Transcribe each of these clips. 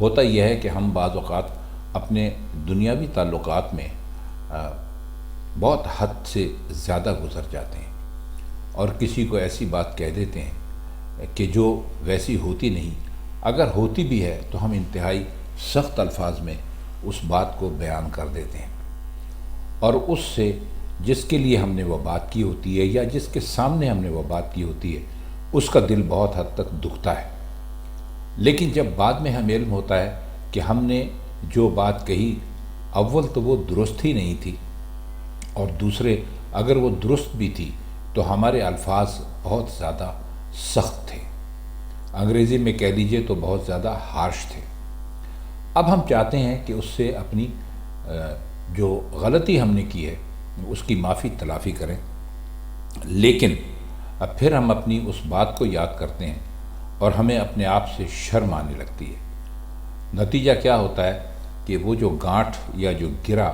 ہوتا یہ ہے کہ ہم بعض اوقات اپنے دنیاوی تعلقات میں بہت حد سے زیادہ گزر جاتے ہیں اور کسی کو ایسی بات کہہ دیتے ہیں کہ جو ویسی ہوتی نہیں، اگر ہوتی بھی ہے تو ہم انتہائی سخت الفاظ میں اس بات کو بیان کر دیتے ہیں، اور اس سے جس کے لیے ہم نے وہ بات کی ہوتی ہے یا جس کے سامنے ہم نے وہ بات کی ہوتی ہے اس کا دل بہت حد تک دکھتا ہے۔ لیکن جب بعد میں ہمیں علم ہوتا ہے کہ ہم نے جو بات کہی اول تو وہ درست ہی نہیں تھی، اور دوسرے اگر وہ درست بھی تھی تو ہمارے الفاظ بہت زیادہ سخت تھے، انگریزی میں کہہ لیجئے تو بہت زیادہ ہارش تھے۔ اب ہم چاہتے ہیں کہ اس سے اپنی جو غلطی ہم نے کی ہے اس کی معافی تلافی کریں، لیکن اب پھر ہم اپنی اس بات کو یاد کرتے ہیں اور ہمیں اپنے آپ سے شرم آنے لگتی ہے۔ نتیجہ کیا ہوتا ہے کہ وہ جو گانٹھ یا جو گرہ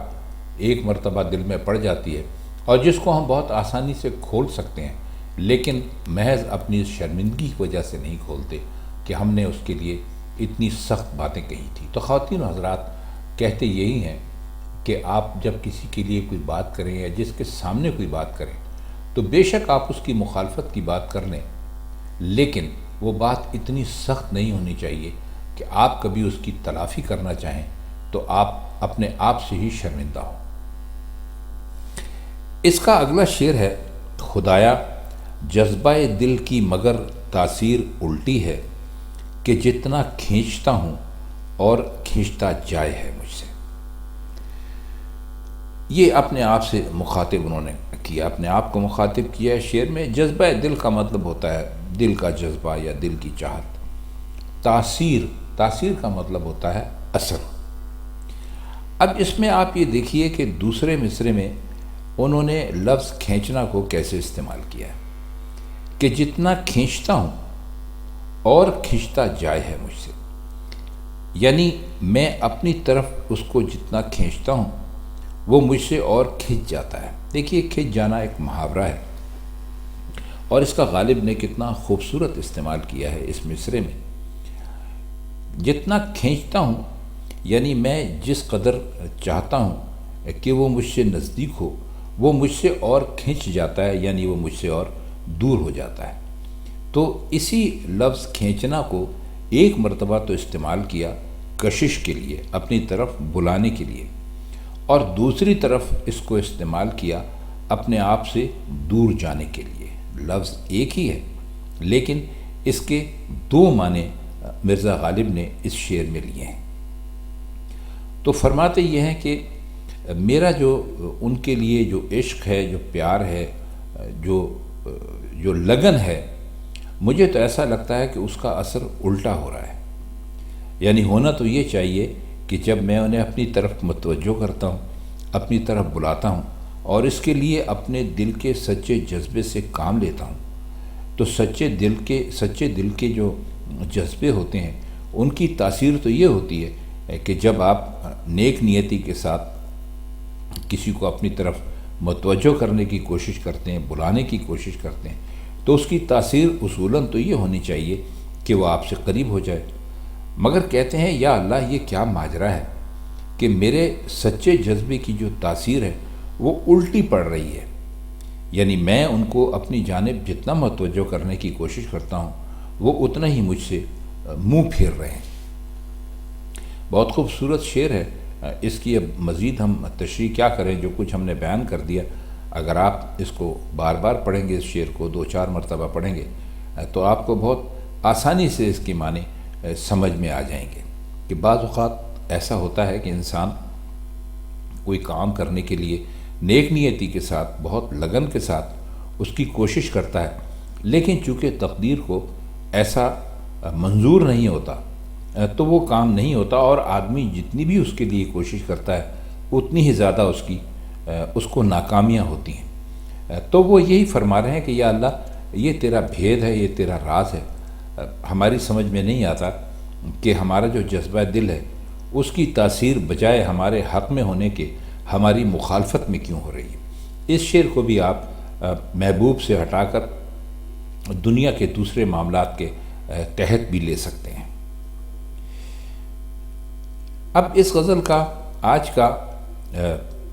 ایک مرتبہ دل میں پڑ جاتی ہے اور جس کو ہم بہت آسانی سے کھول سکتے ہیں، لیکن محض اپنی اس شرمندگی کی وجہ سے نہیں کھولتے کہ ہم نے اس کے لیے اتنی سخت باتیں کہی تھی۔ تو خواتین و حضرات کہتے یہی ہیں کہ آپ جب کسی کے لیے کوئی بات کریں یا جس کے سامنے کوئی بات کریں تو بے شک آپ اس کی مخالفت کی بات کر لیں، لیکن وہ بات اتنی سخت نہیں ہونی چاہیے کہ آپ کبھی اس کی تلافی کرنا چاہیں تو آپ اپنے آپ سے ہی شرمندہ ہوں۔ اس کا اگلا شعر ہے، خدایا جذبہ دل کی مگر تاثیر الٹی ہے کہ جتنا کھینچتا ہوں اور کھینچتا جائے ہے مجھ سے۔ یہ اپنے آپ سے مخاطب انہوں نے کیا، اپنے آپ کو مخاطب کیا ہے شعر میں۔ جذبہ دل کا مطلب ہوتا ہے دل کا جذبہ یا دل کی چاہت۔ تاثیر کا مطلب ہوتا ہے اثر۔ اب اس میں آپ یہ دیکھیے کہ دوسرے مصرے میں انہوں نے لفظ کھینچنا کو کیسے استعمال کیا ہے کہ جتنا کھینچتا ہوں اور کھینچتا جائے ہے مجھ سے، یعنی میں اپنی طرف اس کو جتنا کھینچتا ہوں وہ مجھ سے اور کھنچ جاتا ہے۔ دیکھیے کھنچ جانا ایک محاورہ ہے اور اس کا غالب نے کتنا خوبصورت استعمال کیا ہے اس مصرے میں۔ جتنا کھینچتا ہوں یعنی میں جس قدر چاہتا ہوں کہ وہ مجھ سے نزدیک ہو وہ مجھ سے اور کھنچ جاتا ہے، یعنی وہ مجھ سے اور دور ہو جاتا ہے۔ تو اسی لفظ کھینچنا کو ایک مرتبہ تو استعمال کیا کشش کے لیے، اپنی طرف بلانے کے لیے، اور دوسری طرف اس کو استعمال کیا اپنے آپ سے دور جانے کے لیے۔ لفظ ایک ہی ہے لیکن اس کے دو معنی مرزا غالب نے اس شعر میں لیے ہیں۔ تو فرماتے یہ ہیں کہ میرا جو ان کے لیے جو عشق ہے، جو پیار ہے، جو لگن ہے، مجھے تو ایسا لگتا ہے کہ اس کا اثر الٹا ہو رہا ہے۔ یعنی ہونا تو یہ چاہیے کہ جب میں انہیں اپنی طرف متوجہ کرتا ہوں، اپنی طرف بلاتا ہوں اور اس کے لیے اپنے دل کے سچے جذبے سے کام لیتا ہوں، تو سچے دل کے جو جذبے ہوتے ہیں ان کی تاثیر تو یہ ہوتی ہے کہ جب آپ نیک نیتی کے ساتھ کسی کو اپنی طرف متوجہ کرنے کی کوشش کرتے ہیں، بلانے کی کوشش کرتے ہیں، تو اس کی تاثیر اصولاً تو یہ ہونی چاہیے کہ وہ آپ سے قریب ہو جائے۔ مگر کہتے ہیں یا اللہ یہ کیا ماجرا ہے کہ میرے سچے جذبے کی جو تاثیر ہے وہ الٹی پڑ رہی ہے، یعنی میں ان کو اپنی جانب جتنا متوجہ کرنے کی کوشش کرتا ہوں وہ اتنا ہی مجھ سے منہ پھیر رہے ہیں۔ بہت خوبصورت شعر ہے، اس کی اب مزید ہم تشریح کیا کریں، جو کچھ ہم نے بیان کر دیا۔ اگر آپ اس کو بار بار پڑھیں گے، اس شعر کو 2-4 مرتبہ پڑھیں گے تو آپ کو بہت آسانی سے اس کے معنی سمجھ میں آ جائیں گے کہ بعض اوقات ایسا ہوتا ہے کہ انسان کوئی کام کرنے کے لیے نیک نیتی کے ساتھ، بہت لگن کے ساتھ اس کی کوشش کرتا ہے، لیکن چونکہ تقدیر کو ایسا منظور نہیں ہوتا تو وہ کام نہیں ہوتا، اور آدمی جتنی بھی اس کے لیے کوشش کرتا ہے اتنی ہی زیادہ اس کو ناکامیاں ہوتی ہیں۔ تو وہ یہی فرما رہے ہیں کہ یا اللہ یہ تیرا بھید ہے، یہ تیرا راز ہے، ہماری سمجھ میں نہیں آتا کہ ہمارا جو جذبہ دل ہے اس کی تاثیر بجائے ہمارے حق میں ہونے کے ہماری مخالفت میں کیوں ہو رہی ہے۔ اس شعر کو بھی آپ محبوب سے ہٹا کر دنیا کے دوسرے معاملات کے تحت بھی لے سکتے ہیں۔ اب اس غزل کا آج کا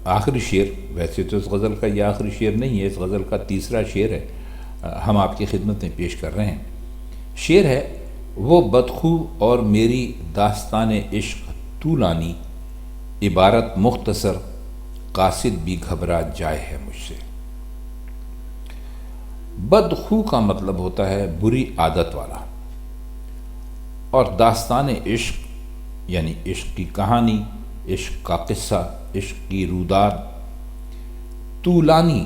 آخری شعر، ویسے تو اس غزل کا یہ آخری شعر نہیں ہے، اس غزل کا تیسرا شعر ہے، ہم آپ کی خدمت میں پیش کر رہے ہیں۔ شعر ہے: وہ بدخو اور میری داستان عشق طولانی، عبارت مختصر قاصد بھی گھبرا جائے ہے مجھ سے۔ بدخو کا مطلب ہوتا ہے بری عادت والا، اور داستان عشق یعنی عشق کی کہانی، عشق کا قصہ، عشق کی روداد۔ طولانی،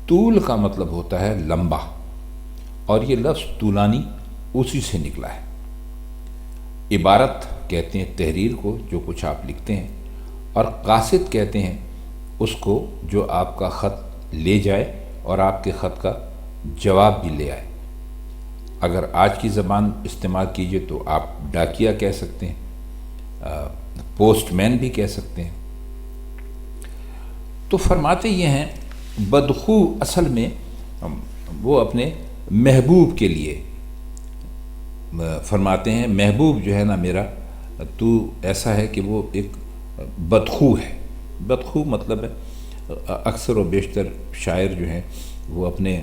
طول کا مطلب ہوتا ہے لمبا، اور یہ لفظ طولانی اسی سے نکلا ہے۔ عبارت کہتے ہیں تحریر کو، جو کچھ آپ لکھتے ہیں، اور قاصد کہتے ہیں اس کو جو آپ کا خط لے جائے اور آپ کے خط کا جواب بھی لے آئے۔ اگر آج کی زبان استعمال کیجئے تو آپ ڈاکیہ کہہ سکتے ہیں، پوسٹ مین بھی کہہ سکتے ہیں۔ تو فرماتے یہ ہیں بدخو اصل میں وہ اپنے محبوب کے لیے فرماتے ہیں، محبوب جو ہے نا میرا، تو ایسا ہے کہ وہ ایک بدخو ہے۔ بدخو مطلب ہے اکثر و بیشتر شاعر جو ہیں وہ اپنے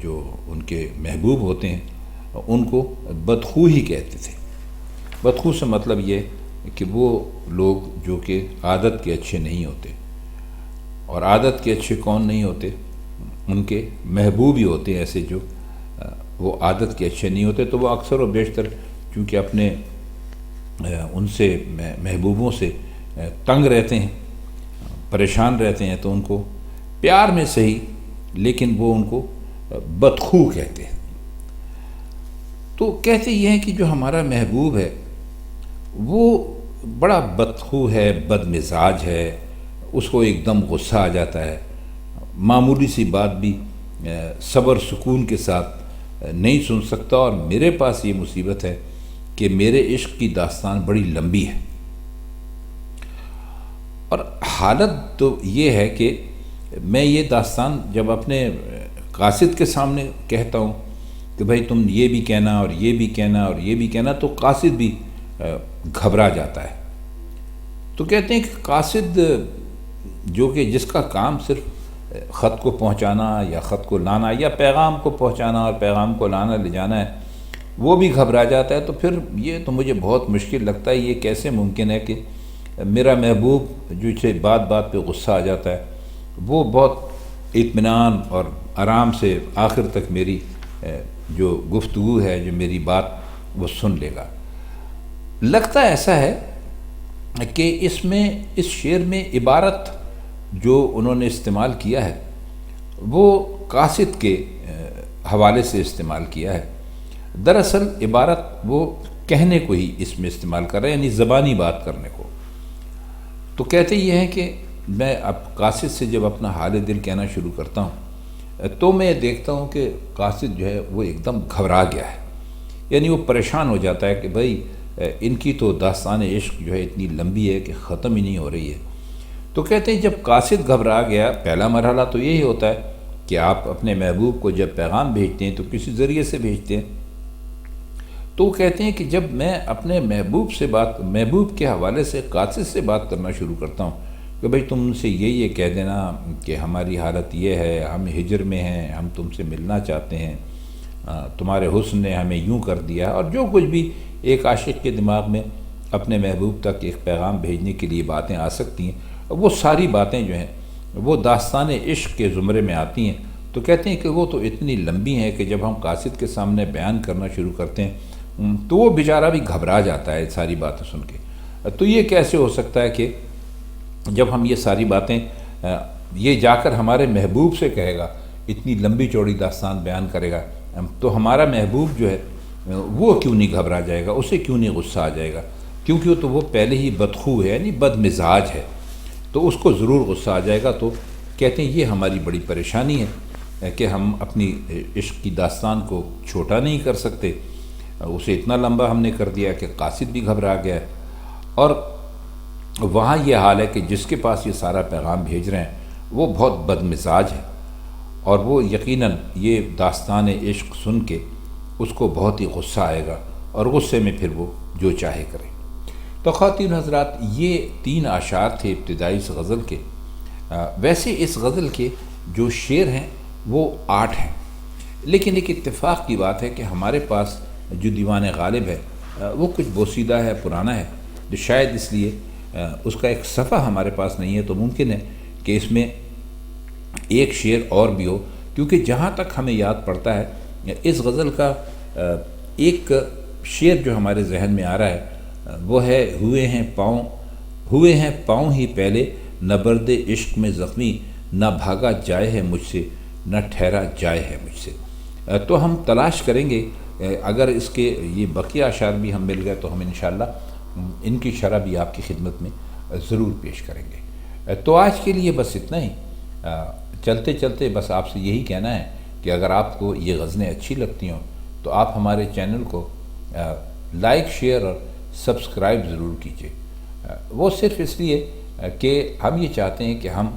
جو ان کے محبوب ہوتے ہیں ان کو بدخو ہی کہتے تھے۔ بدخو سے مطلب یہ کہ وہ لوگ جو کہ عادت کے اچھے نہیں ہوتے، اور عادت کے اچھے کون نہیں ہوتے؟ ان کے محبوب ہی ہوتے ہیں ایسے جو وہ عادت کے اچھے نہیں ہوتے، تو وہ اکثر و بیشتر چونکہ اپنے ان سے محبوبوں سے تنگ رہتے ہیں، پریشان رہتے ہیں، تو ان کو پیار میں صحیح لیکن وہ ان کو بدخو کہتے ہیں۔ تو کہتے یہ ہیں کہ جو ہمارا محبوب ہے وہ بڑا بدخو ہے، بد مزاج ہے، اس کو ایک دم غصہ آ جاتا ہے، معمولی سی بات بھی صبر سکون کے ساتھ نہیں سن سکتا، اور میرے پاس یہ مصیبت ہے کہ میرے عشق کی داستان بڑی لمبی ہے۔ اور حالت تو یہ ہے کہ میں یہ داستان جب اپنے قاصد کے سامنے کہتا ہوں کہ بھائی تم یہ بھی کہنا اور یہ بھی کہنا اور یہ بھی کہنا، تو قاصد بھی گھبرا جاتا ہے۔ تو کہتے ہیں کہ قاصد جو کہ جس کا کام صرف خط کو پہنچانا یا خط کو لانا یا پیغام کو پہنچانا اور پیغام کو لانا لے جانا ہے، وہ بھی گھبرا جاتا ہے، تو پھر یہ تو مجھے بہت مشکل لگتا ہے، یہ کیسے ممکن ہے کہ میرا محبوب جو اسے بات بات پہ غصہ آ جاتا ہے وہ بہت اطمینان اور آرام سے آخر تک میری جو گفتگو ہے، جو میری بات وہ سن لے گا۔ لگتا ایسا ہے کہ اس شعر میں عبارت جو انہوں نے استعمال کیا ہے وہ قاصد کے حوالے سے استعمال کیا ہے۔ دراصل عبارت وہ کہنے کو ہی اس میں استعمال کر رہے ہیں، یعنی زبانی بات کرنے کو۔ تو کہتے یہ ہیں کہ میں اب قاصد سے جب اپنا حال دل کہنا شروع کرتا ہوں تو میں دیکھتا ہوں کہ قاصد جو ہے وہ ایک دم گھبرا گیا ہے، یعنی وہ پریشان ہو جاتا ہے کہ بھائی ان کی تو داستان عشق جو ہے اتنی لمبی ہے کہ ختم ہی نہیں ہو رہی ہے۔ تو کہتے ہیں جب قاصد گھبرا گیا، پہلا مرحلہ تو یہی ہوتا ہے کہ آپ اپنے محبوب کو جب پیغام بھیجتے ہیں تو کسی ذریعے سے بھیجتے ہیں۔ تو وہ کہتے ہیں کہ جب میں اپنے محبوب کے حوالے سے قاصد سے بات کرنا شروع کرتا ہوں کہ بھئی تم ان سے یہ کہہ دینا کہ ہماری حالت یہ ہے، ہم ہجر میں ہیں، ہم تم سے ملنا چاہتے ہیں، تمہارے حسن نے ہمیں یوں کر دیا، اور جو کچھ بھی ایک عاشق کے دماغ میں اپنے محبوب تک ایک پیغام بھیجنے کے لیے باتیں آ سکتی ہیں، وہ ساری باتیں جو ہیں وہ داستان عشق کے زمرے میں آتی ہیں۔ تو کہتے ہیں کہ وہ تو اتنی لمبی ہیں کہ جب ہم قاصد کے سامنے بیان کرنا شروع کرتے ہیں تو وہ بیچارہ بھی گھبرا جاتا ہے ساری باتیں سن کے۔ تو یہ کیسے ہو سکتا ہے کہ جب ہم یہ ساری باتیں یہ جا کر ہمارے محبوب سے کہے گا، اتنی لمبی چوڑی داستان بیان کرے گا، تو ہمارا محبوب جو ہے وہ کیوں نہیں گھبرا جائے گا، اسے کیوں نہیں غصہ آ جائے گا؟ کیونکہ تو وہ پہلے ہی بدخو ہے، یعنی بد مزاج ہے، تو اس کو ضرور غصہ آ جائے گا۔ تو کہتے ہیں یہ ہماری بڑی پریشانی ہے کہ ہم اپنی عشق کی داستان کو چھوٹا نہیں کر سکتے، اسے اتنا لمبا ہم نے کر دیا کہ قاصد بھی گھبرا گیا ہے، اور وہاں یہ حال ہے کہ جس کے پاس یہ سارا پیغام بھیج رہے ہیں وہ بہت بد مزاج ہے، اور وہ یقیناً یہ داستان عشق سن کے اس کو بہت ہی غصہ آئے گا، اور غصے میں پھر وہ جو چاہے کرے۔ تو خواتین حضرات، یہ 3 اشعار تھے ابتدائی اس غزل کے۔ ویسے اس غزل کے جو شعر ہیں وہ 8 ہیں، لیکن ایک اتفاق کی بات ہے کہ ہمارے پاس جو دیوان غالب ہے وہ کچھ بوسیدہ ہے، پرانا ہے، جو شاید اس لیے اس کا ایک صفحہ ہمارے پاس نہیں ہے۔ تو ممکن ہے کہ اس میں ایک شعر اور بھی ہو، کیونکہ جہاں تک ہمیں یاد پڑتا ہے اس غزل کا ایک شعر جو ہمارے ذہن میں آ رہا ہے وہ ہے، ہوئے ہیں پاؤں ہی پہلے، نہ برد عشق میں زخمی، نہ بھاگا جائے ہے مجھ سے، نہ ٹھہرا جائے ہے مجھ سے۔ تو ہم تلاش کریں گے، اگر اس کے یہ بقیہ اشعار بھی ہم مل گئے تو ہم انشاءاللہ ان کی شرح بھی آپ کی خدمت میں ضرور پیش کریں گے۔ تو آج کے لیے بس اتنا ہی۔ چلتے چلتے بس آپ سے یہی کہنا ہے کہ اگر آپ کو یہ غزلیں اچھی لگتی ہوں تو آپ ہمارے چینل کو لائک، شیئر اور سبسکرائب ضرور کیجیے۔ وہ صرف اس لیے کہ ہم یہ چاہتے ہیں کہ ہم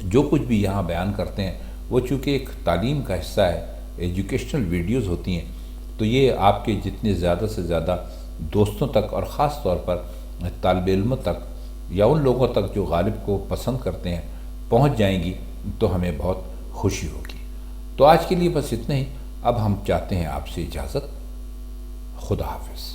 جو کچھ بھی یہاں بیان کرتے ہیں وہ چونکہ ایک تعلیم کا حصہ ہے، ایجوکیشنل ویڈیوز ہوتی ہیں، تو یہ آپ کے جتنے زیادہ سے زیادہ دوستوں تک اور خاص طور پر طالب علموں تک یا ان لوگوں تک جو غالب کو پسند کرتے ہیں پہنچ جائیں گی تو ہمیں بہت خوشی ہوگی۔ تو آج کے لیے بس اتنا ہی۔ اب ہم چاہتے ہیں آپ سے اجازت۔ خدا حافظ۔